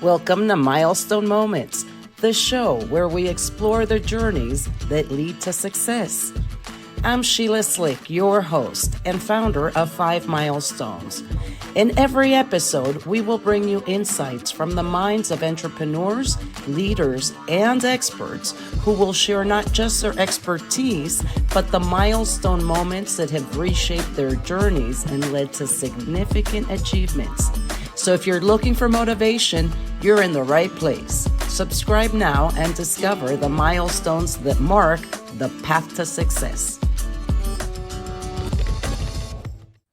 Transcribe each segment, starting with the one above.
Welcome to Milestone Moments, the show where we explore the journeys that lead to success. I'm Sheila Slick, your host and founder of 5 Milestones. In every episode, we will bring you insights from the minds of entrepreneurs, leaders, and experts who will share not just their expertise, but the milestone moments that have reshaped their journeys and led to significant achievements. So if you're looking for motivation, you're in the right place. Subscribe now and discover the milestones that mark the path to success.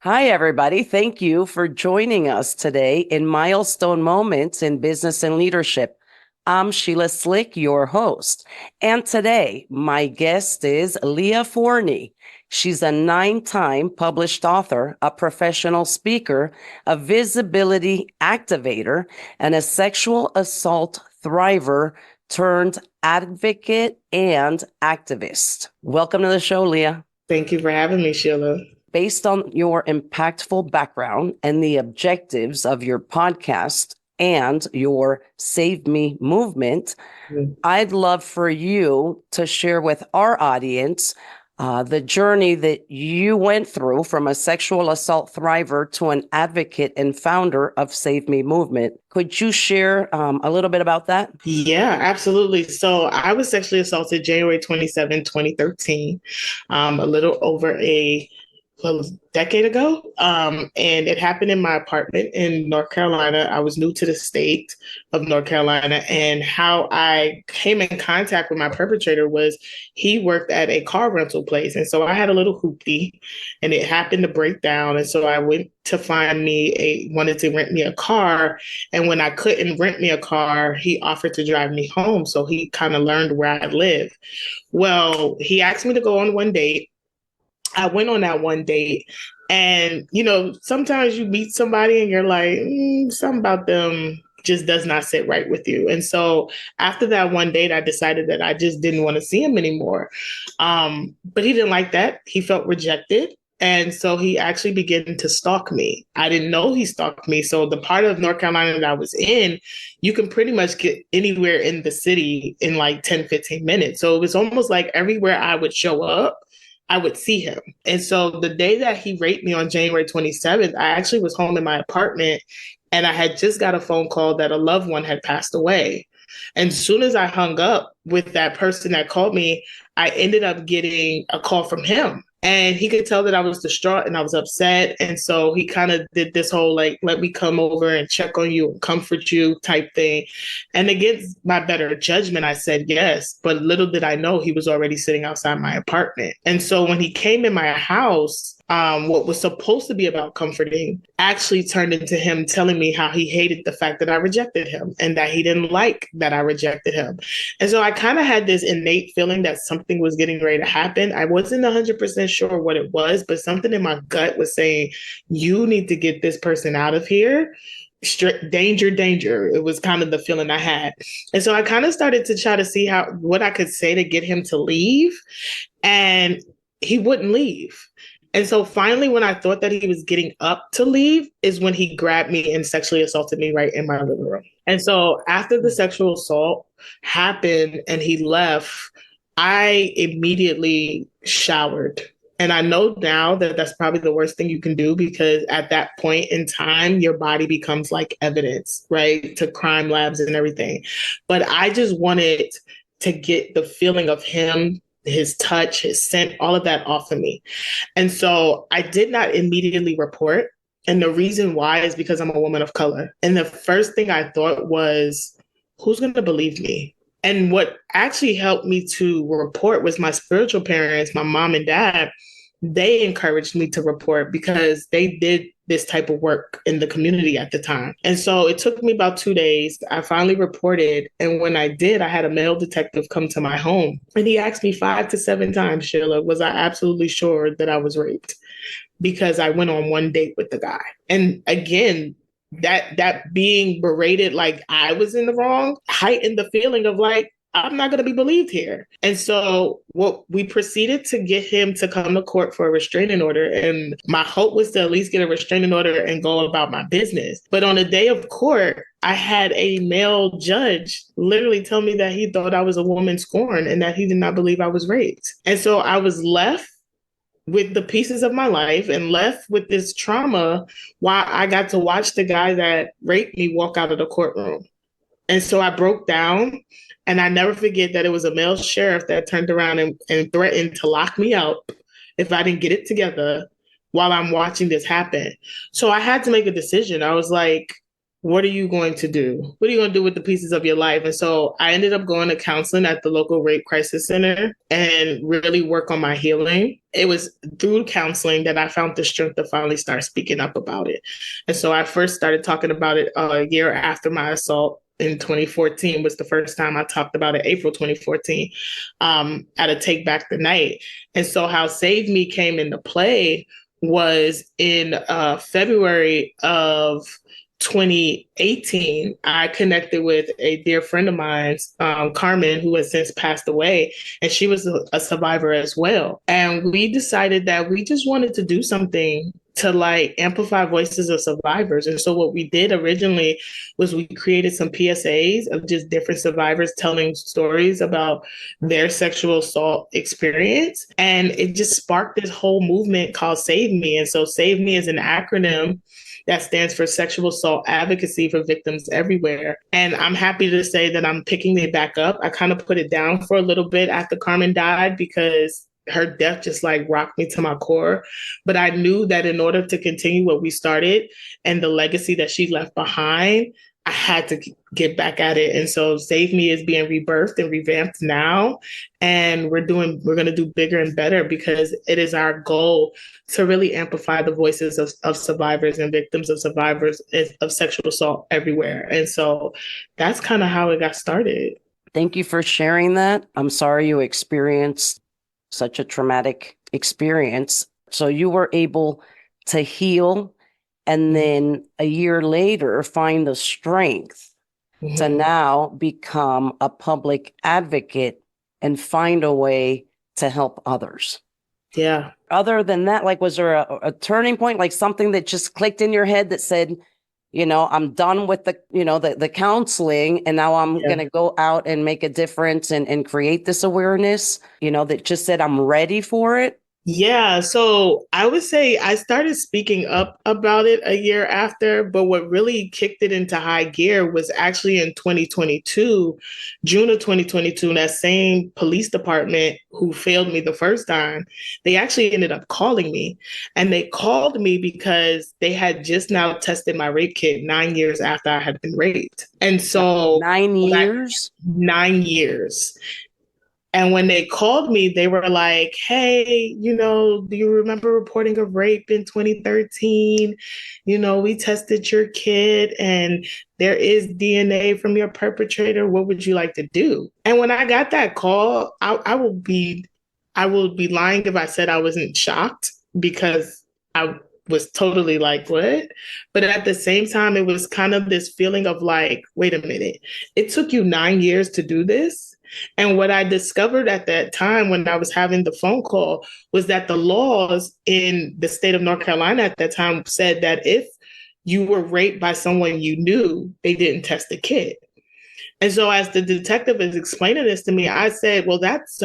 Hi, everybody. Thank you for joining us today in Milestone Moments in Business and Leadership. I'm Sheila Slick, your host. And today, my guest is Leah Forney. She's a 9-time published author, a professional speaker, a visibility activator, and a sexual assault thriver turned advocate and activist. Welcome to the show, Leah. Thank you for having me, Sheila. Based on your impactful background and the objectives of your podcast and your Save Me movement, I'd love for you to share with our audience the journey that you went through from a sexual assault thriver to an advocate and founder of Save Me movement. Could you share a little bit about that? Yeah, absolutely. So I was sexually assaulted January 27, 2013, a little over a decade ago. And it happened in my apartment in North Carolina. I was new to the state of North Carolina, and how I came in contact with my perpetrator was he worked at a car rental place. And so I had a little hoopty and it happened to break down. And so I went to wanted to rent me a car. And when I couldn't rent me a car, he offered to drive me home. So he kind of learned where I live. Well, he asked me to go on one date. I went on that one date, and, sometimes you meet somebody and you're like, something about them just does not sit right with you. And so after that one date, I decided that I just didn't want to see him anymore. But he didn't like that. He felt rejected. And so he actually began to stalk me. I didn't know he stalked me. So the part of North Carolina that I was in, you can pretty much get anywhere in the city in like 10, 15 minutes. So it was almost like everywhere I would show up, I would see him. And so the day that he raped me on January 27th, I actually was home in my apartment, and I had just got a phone call that a loved one had passed away. And as soon as I hung up with that person that called me, I ended up getting a call from him. And he could tell that I was distraught and I was upset. And so he kind of did this whole, like, let me come over and check on you and comfort you type thing. And against my better judgment, I said yes. But little did I know he was already sitting outside my apartment. And so when he came in my house, what was supposed to be about comforting actually turned into him telling me how he hated the fact that I rejected him and that he didn't like that I rejected him. And so I kind of had this innate feeling that something was getting ready to happen. I wasn't 100% sure what it was, but something in my gut was saying, you need to get this person out of here. Danger, danger. It was kind of the feeling I had. And so I kind of started to try to see what I could say to get him to leave. And he wouldn't leave. And so finally, when I thought that he was getting up to leave, is when he grabbed me and sexually assaulted me right in my living room. And so after the sexual assault happened and he left, I immediately showered. And I know now that that's probably the worst thing you can do, because at that point in time, your body becomes like evidence, right, to crime labs and everything. But I just wanted to get the feeling of him, his touch, his scent, all of that off of me. And so I did not immediately report. And the reason why is because I'm a woman of color. And the first thing I thought was, who's going to believe me? And what actually helped me to report was my spiritual parents, my mom and dad. They encouraged me to report because they did this type of work in the community at the time. And so it took me about 2 days. I finally reported. And when I did, I had a male detective come to my home. And he asked me 5 to 7 times, Sheila, was I absolutely sure that I was raped? Because I went on one date with the guy. And again, that being berated like I was in the wrong heightened the feeling of like, I'm not going to be believed here. And so what we proceeded to get him to come to court for a restraining order. And my hope was to at least get a restraining order and go about my business. But on the day of court, I had a male judge literally tell me that he thought I was a woman scorned and that he did not believe I was raped. And so I was left with the pieces of my life and left with this trauma while I got to watch the guy that raped me walk out of the courtroom. And so I broke down, and I never forget that it was a male sheriff that turned around and threatened to lock me up if I didn't get it together while I'm watching this happen. So I had to make a decision. I was like, what are you going to do? What are you going to do with the pieces of your life? And so I ended up going to counseling at the local rape crisis center and really work on my healing. It was through counseling that I found the strength to finally start speaking up about it. And so I first started talking about it a year after my assault. In 2014 was the first time I talked about it, April 2014, at a Take Back the Night. And so how Save Me came into play was in February of 2018, I connected with a dear friend of mine, Carmen, who has since passed away, and she was a survivor as well. And we decided that we just wanted to do something to like amplify voices of survivors. And so what we did originally was we created some PSAs of just different survivors telling stories about their sexual assault experience. And it just sparked this whole movement called Save Me. And so Save Me is an acronym that stands for Sexual Assault Advocacy for Victims Everywhere. And I'm happy to say that I'm picking it back up. I kind of put it down for a little bit after Carmen died because her death just like rocked me to my core. But I knew that in order to continue what we started and the legacy that she left behind, I had to get back at it. And so Save Me is being rebirthed and revamped now. And we're going to do bigger and better because it is our goal to really amplify the voices of survivors and victims of survivors of sexual assault everywhere. And so that's kind of how it got started. Thank you for sharing that. I'm sorry you experienced such a traumatic experience. So you were able to heal and then a year later find the strength to now become a public advocate and find a way to help others. Yeah. Other than that, like, was there a turning point, like something that just clicked in your head that said, you know, I'm done with the counseling and now I'm going to go out and make a difference and create this awareness, that just said, I'm ready for it? Yeah, so I would say I started speaking up about it a year after, but what really kicked it into high gear was actually in 2022, June of 2022, that same police department who failed me the first time, they actually ended up calling me. And they called me because they had just now tested my rape kit 9 years after I had been raped. And so 9 years? 9 years. And when they called me, they were like, hey, do you remember reporting a rape in 2013? We tested your kit and there is DNA from your perpetrator. What would you like to do? And when I got that call, I will be lying if I said I wasn't shocked because I was totally like, what? But at the same time, it was kind of this feeling of like, wait a minute, it took you 9 years to do this? And what I discovered at that time when I was having the phone call was that the laws in the state of North Carolina at that time said that if you were raped by someone you knew, they didn't test the kit. And so as the detective is explaining this to me, I said, well, that's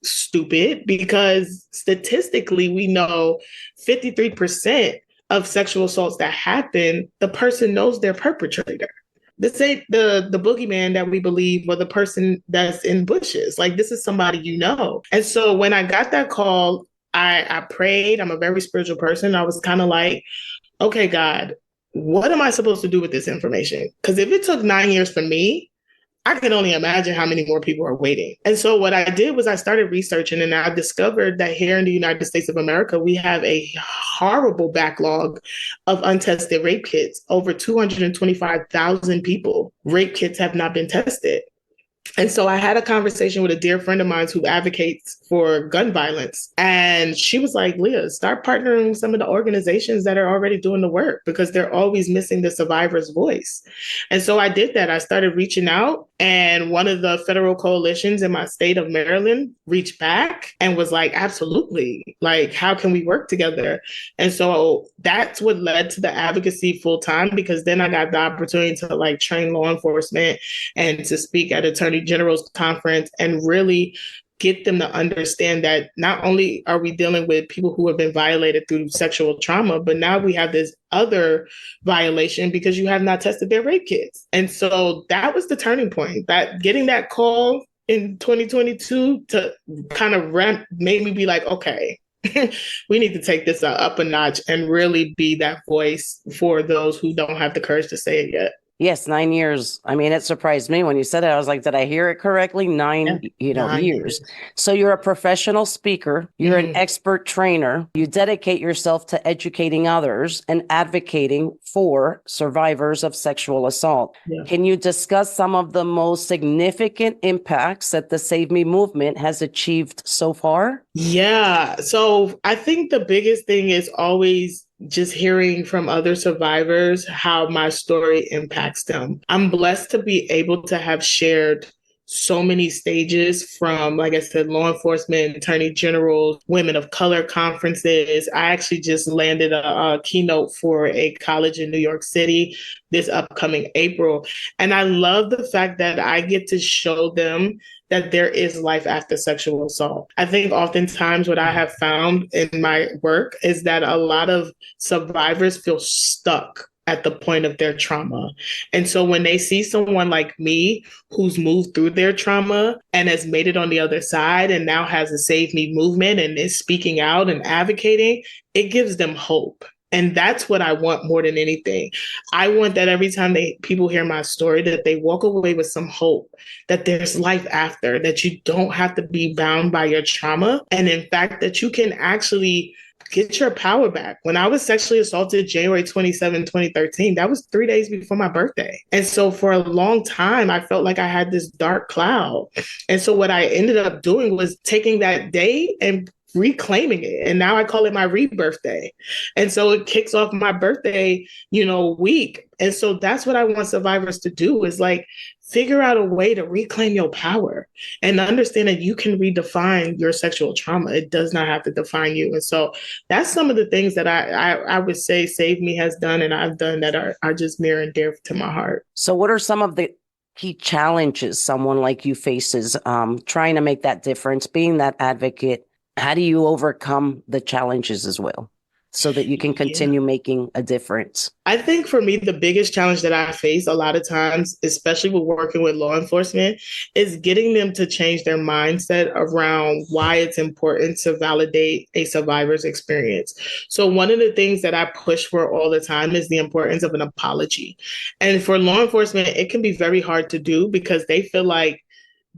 stupid because statistically, we know 53% of sexual assaults that happen, the person knows their perpetrator. This ain't the boogeyman that we believe or the person that's in bushes. Like, this is somebody you know. And so when I got that call, I prayed. I'm a very spiritual person. I was kind of like, okay, God, what am I supposed to do with this information? Because if it took 9 years for me, I can only imagine how many more people are waiting. And so what I did was I started researching and I discovered that here in the United States of America, we have a horrible backlog of untested rape kits. Over 225,000 people, rape kits have not been tested. And so I had a conversation with a dear friend of mine who advocates for gun violence. And she was like, Leah, start partnering with some of the organizations that are already doing the work because they're always missing the survivor's voice. And so I did that. I started reaching out And one of the federal coalitions in my state of Maryland reached back and was like, absolutely, like, how can we work together? And so that's what led to the advocacy full time, because then I got the opportunity to like train law enforcement and to speak at Attorney General's conference and really get them to understand that not only are we dealing with people who have been violated through sexual trauma, but now we have this other violation because you have not tested their rape kits. And so that was the turning point, that getting that call in 2022 to kind of made me be like, okay, we need to take this up a notch and really be that voice for those who don't have the courage to say it yet. Yes, 9 years. I mean, it surprised me when you said it. I was like, did I hear it correctly? Nine, Yeah, 9 years. So you're a professional speaker. You're an expert trainer. You dedicate yourself to educating others and advocating for survivors of sexual assault. Yeah. Can you discuss some of the most significant impacts that the Save Me movement has achieved so far? Yeah. So I think the biggest thing is always just hearing from other survivors how my story impacts them. I'm blessed to be able to have shared so many stages from, like I said, law enforcement, attorney generals, women of color conferences. I actually just landed a keynote for a college in New York City this upcoming April. And I love the fact that I get to show them that there is life after sexual assault. I think oftentimes what I have found in my work is that a lot of survivors feel stuck at the point of their trauma. And so when they see someone like me who's moved through their trauma and has made it on the other side and now has a Save Me movement and is speaking out and advocating, it gives them hope. And that's what I want more than anything. I want that every time people hear my story, that they walk away with some hope, that there's life after, that you don't have to be bound by your trauma. And in fact, that you can actually get your power back. When I was sexually assaulted January 27, 2013, that was 3 days before my birthday. And so for a long time, I felt like I had this dark cloud. And so what I ended up doing was taking that day and reclaiming it. And now I call it my rebirth day. And so it kicks off my birthday, week. And so that's what I want survivors to do, is like figure out a way to reclaim your power and understand that you can redefine your sexual trauma. It does not have to define you. And so that's some of the things that I would say Save Me has done and I've done that are just near and dear to my heart. So what are some of the key challenges someone like you faces trying to make that difference, being that advocate? How do you overcome the challenges as well so that you can continue making a difference? I think for me, the biggest challenge that I face a lot of times, especially with working with law enforcement, is getting them to change their mindset around why it's important to validate a survivor's experience. So one of the things that I push for all the time is the importance of an apology. And for law enforcement, it can be very hard to do because they feel like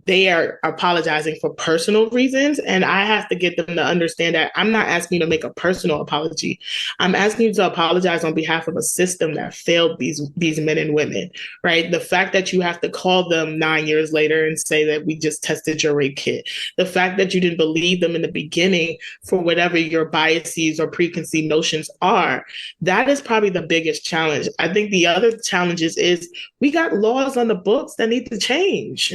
they are apologizing for personal reasons. And I have to get them to understand that I'm not asking you to make a personal apology. I'm asking you to apologize on behalf of a system that failed these men and women, right? The fact that you have to call them 9 years later and say that we just tested your rape kit. The fact that you didn't believe them in the beginning for whatever your biases or preconceived notions are. That is probably the biggest challenge. I think the other challenges is we got laws on the books that need to change.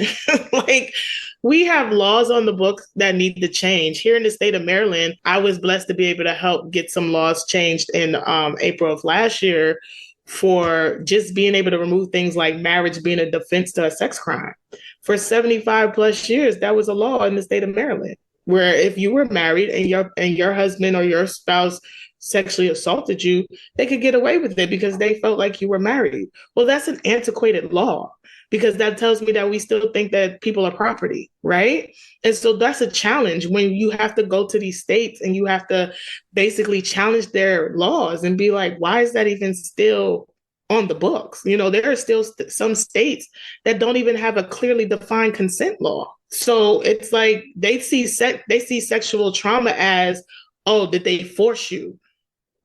Like, we have laws on the books that need to change. Here in the state of Maryland, I was blessed to be able to help get some laws changed in April of last year for just being able to remove things like marriage being a defense to a sex crime. For 75 plus years, that was a law in the state of Maryland, where if you were married and your husband or your spouse sexually assaulted you, they could get away with it because they felt like you were married. Well, that's an antiquated law, because that tells me that we still think that people are property, right? And so that's a challenge when you have to go to these states and you have to basically challenge their laws and be like, why is that even still on the books? There are still some states that don't even have a clearly defined consent law. So it's like they see sexual trauma as, oh, did they force you?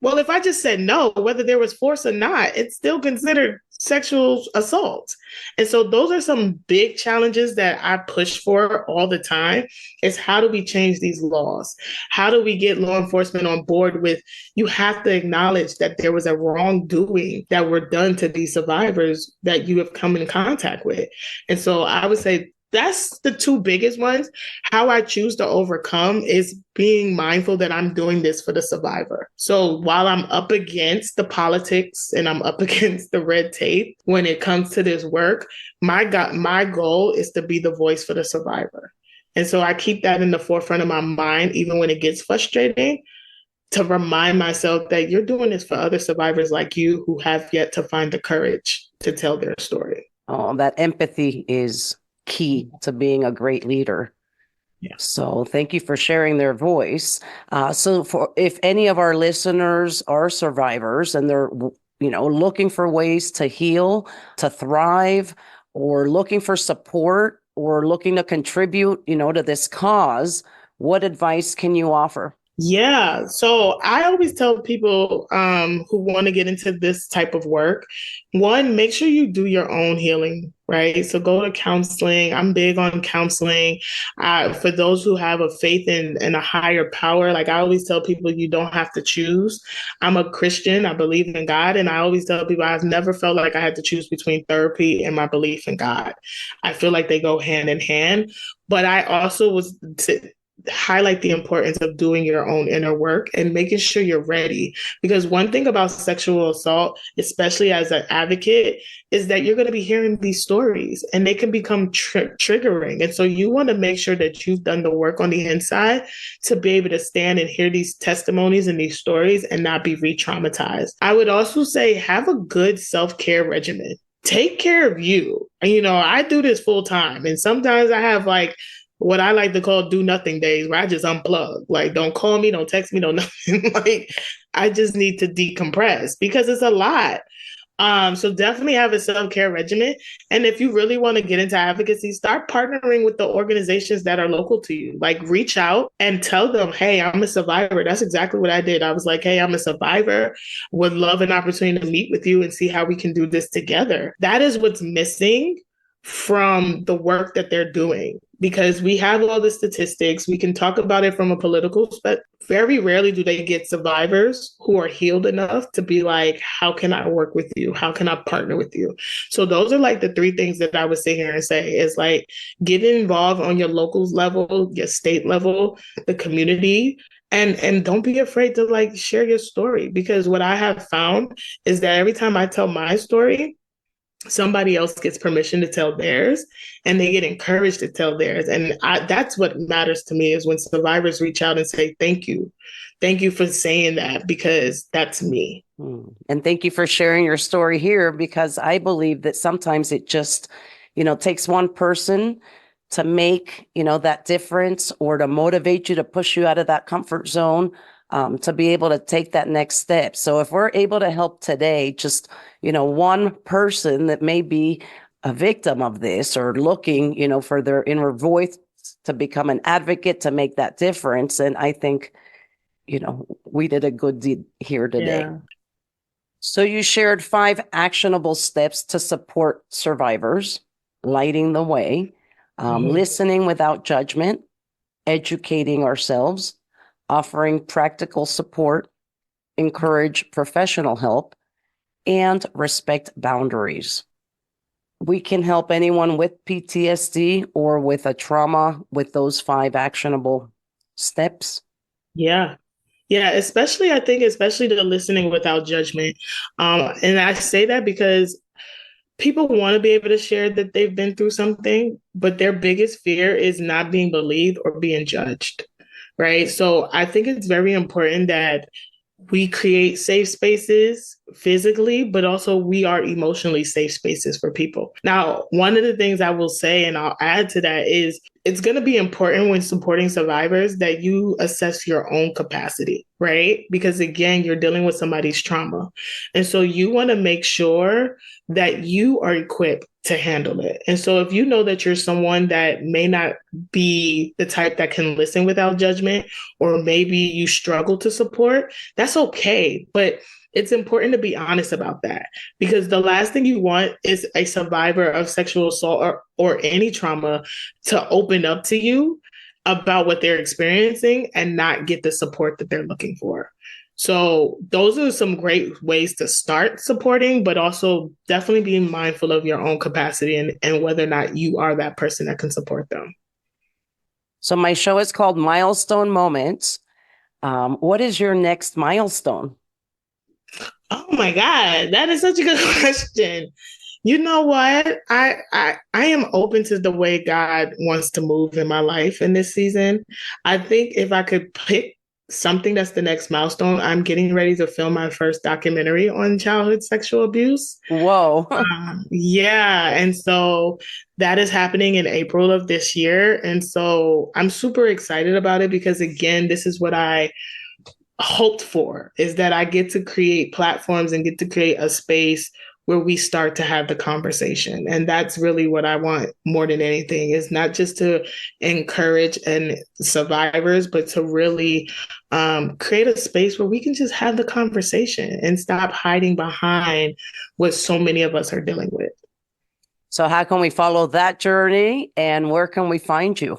Well, if I just said no, whether there was force or not, it's still considered sexual assault. And so those are some big challenges that I push for all the time is how do we change these laws? How do we get law enforcement on board with you have to acknowledge that there was a wrongdoing that were done to these survivors that you have come in contact with. And so I would say that's the two biggest ones. How I choose to overcome is being mindful that I'm doing this for the survivor. So while I'm up against the politics and I'm up against the red tape when it comes to this work, my goal is to be the voice for the survivor. And so I keep that in the forefront of my mind, even when it gets frustrating, to remind myself that you're doing this for other survivors like you who have yet to find the courage to tell their story. Oh, that empathy is key to being a great leader. Yeah. So thank you for sharing their voice. So for if any of our listeners are survivors and they're, looking for ways to heal, to thrive, or looking for support or looking to contribute, to this cause, what advice can you offer? Yeah. So I always tell people who want to get into this type of work, one, make sure you do your own healing, right? So go to counseling. I'm big on counseling. For those who have a faith in a higher power, like I always tell people, you don't have to choose. I'm a Christian. I believe in God. And I always tell people, I've never felt like I had to choose between therapy and my belief in God. I feel like they go hand in hand. But I also was highlight the importance of doing your own inner work and making sure you're ready. Because one thing about sexual assault, especially as an advocate, is that you're going to be hearing these stories and they can become triggering. And so you want to make sure that you've done the work on the inside to be able to stand and hear these testimonies and these stories and not be re-traumatized. I would also say have a good self-care regimen. Take care of you. I do this full time, and sometimes I have what I like to call do nothing days where I just unplug. Like, don't call me, don't text me, don't nothing. I just need to decompress because it's a lot. So definitely have a self-care regimen. And if you really want to get into advocacy, start partnering with the organizations that are local to you. Like reach out and tell them, hey, I'm a survivor. That's exactly what I did. I was like, hey, I'm a survivor. Would love an opportunity to meet with you and see how we can do this together. That is what's missing from the work that they're doing, because we have all the statistics. We can talk about it from a political perspective. Very rarely do they get survivors who are healed enough to be like, how can I work with you? How can I partner with you? So those are the three things that I would sit here and say is get involved on your local level, your state level, the community, and don't be afraid to share your story. Because what I have found is that every time I tell my story, somebody else gets permission to tell theirs and they get encouraged to tell theirs. And that's what matters to me is when survivors reach out and say, thank you. Thank you for saying that, because that's me. And thank you for sharing your story here, because I believe that sometimes it just, takes one person to make, that difference or to motivate you, to push you out of that comfort zone, to be able to take that next step. So if we're able to help today, just, one person that may be a victim of this or looking, for their inner voice to become an advocate, to make that difference. And I think, we did a good deed here today. Yeah. So you shared 5 actionable steps to support survivors, lighting the way, listening without judgment, educating ourselves, offering practical support, encourage professional help, and respect boundaries. We can help anyone with PTSD or with a trauma with those 5 actionable steps. Yeah. Yeah, especially the listening without judgment. And I say that because people want to be able to share that they've been through something, but their biggest fear is not being believed or being judged, right? So I think it's very important that we create safe spaces physically, but also we are emotionally safe spaces for people. Now, one of the things I will say, and I'll add to that, is it's going to be important when supporting survivors that you assess your own capacity, right? Because again, you're dealing with somebody's trauma. And so you want to make sure that you are equipped to handle it. And so if you know that you're someone that may not be the type that can listen without judgment, or maybe you struggle to support, that's okay. But it's important to be honest about that, because the last thing you want is a survivor of sexual assault or any trauma to open up to you about what they're experiencing and not get the support that they're looking for. So those are some great ways to start supporting, but also definitely being mindful of your own capacity and whether or not you are that person that can support them. So my show is called Milestone Moments. What is your next milestone? Oh my God, that is such a good question. You know what? I am open to the way God wants to move in my life in this season. I think if I could pick something that's the next milestone, I'm getting ready to film my first documentary on childhood sexual abuse. Whoa. Yeah, and so that is happening in April of this year, and so I'm super excited about it because again, this is what I hoped for, is that I get to create platforms and get to create a space where we start to have the conversation. And that's really what I want more than anything, is not just to encourage and survivors, but to really create a space where we can just have the conversation and stop hiding behind what so many of us are dealing with. So how can we follow that journey and where can we find you?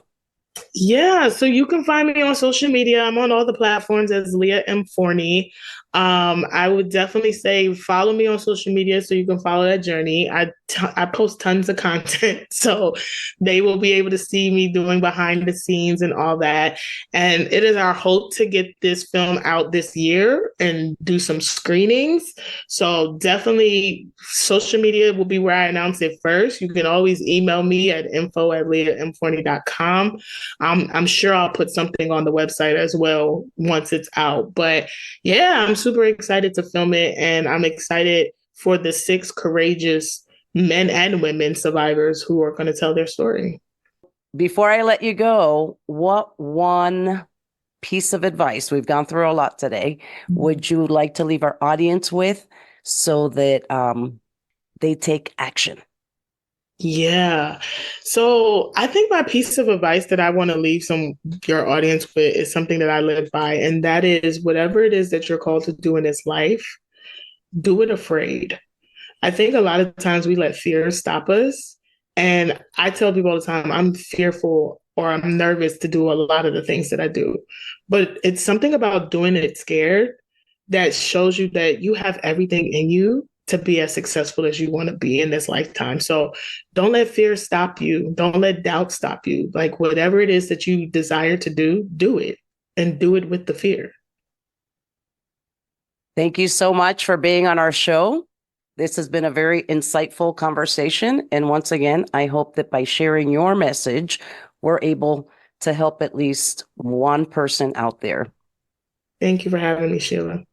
Yeah, so you can find me on social media. I'm on all the platforms as Leah Forney. I would definitely say follow me on social media so you can follow that journey. I post tons of content, so they will be able to see me doing behind the scenes and all that. And it is our hope to get this film out this year and do some screenings. So definitely social media will be where I announce it first. You can always email me at info@leahmforney.com. I'm sure I'll put something on the website as well once it's out. But yeah, I'm super excited to film it. And I'm excited for the 6 courageous men and women survivors who are going to tell their story. Before I let you go, what one piece of advice, we've gone through a lot today, would you like to leave our audience with so that they take action? Yeah. So I think my piece of advice that I want to leave your audience with is something that I live by. And that is, whatever it is that you're called to do in this life, do it afraid. I think a lot of times we let fear stop us. And I tell people all the time, I'm fearful or I'm nervous to do a lot of the things that I do. But it's something about doing it scared that shows you that you have everything in you to be as successful as you want to be in this lifetime. So don't let fear stop you. Don't let doubt stop you. Like whatever it is that you desire to do it and do it with the fear. Thank you so much for being on our show. This has been a very insightful conversation. And once again, I hope that by sharing your message, we're able to help at least one person out there. Thank you for having me, Sheila.